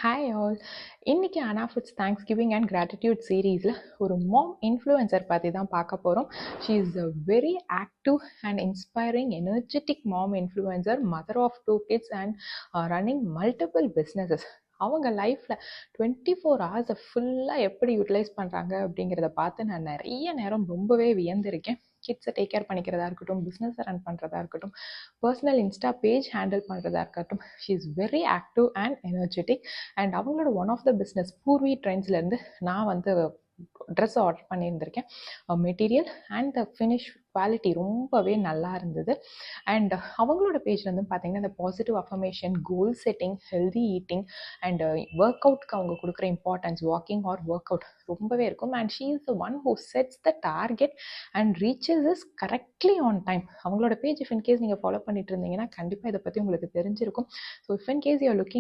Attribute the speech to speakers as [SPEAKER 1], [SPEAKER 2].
[SPEAKER 1] Hi all. இன்னைக்கு அனா foods Thanksgiving and gratitude சீரீஸில் ஒரு மாம் இன்ஃப்ளூயன்சர் பற்றி தான் பார்க்க போகிறோம். She is a very active and inspiring energetic mom influencer, mother of 2 kids and running multiple businesses. அவங்க லைஃப்பில் 24 ஹவர்ஸை ஃபுல்லாக எப்படி யூட்டிலைஸ் பண்ணுறாங்க அப்படிங்கிறத பார்த்து நான் நிறைய நேரம் ரொம்பவே வியந்திருக்கேன். கிட்ஸை டேக் கேர் பண்ணிக்கிறதா இருக்கட்டும், பிஸ்னஸை ரன் பண்ணுறதா இருக்கட்டும், பர்சனல் இன்ஸ்டா பேஜ் ஹேண்டில் பண்ணுறதா இருக்கட்டும், she is very active and energetic. And அவங்களோட one of the business Purvi ட்ரெண்ட்ஸ்லேருந்து நான் வந்து ட்ரெஸ் ஆர்டர் பண்ணியிருந்திருக்கேன். Material and the finish quality ரொம்பவே நல்லா இருந்தது. அண்ட் அவங்களோட பேஜ்லேருந்து பார்த்தீங்கன்னா இந்த positive affirmation, goal setting, healthy eating and work அவுட்க்கு அவங்க கொடுக்குற importance, walking or work out ரொம்பவே இருக்கும். And she is the one who sets the target and reaches is correctly on time. அவங்களோட பேஜ் இஃப் இன்கேஸ் நீங்கள் follow பண்ணிட்டு இருந்தீங்கன்னா கண்டிப்பாக இதை பற்றி உங்களுக்கு தெரிஞ்சிருக்கும். So if in case you are looking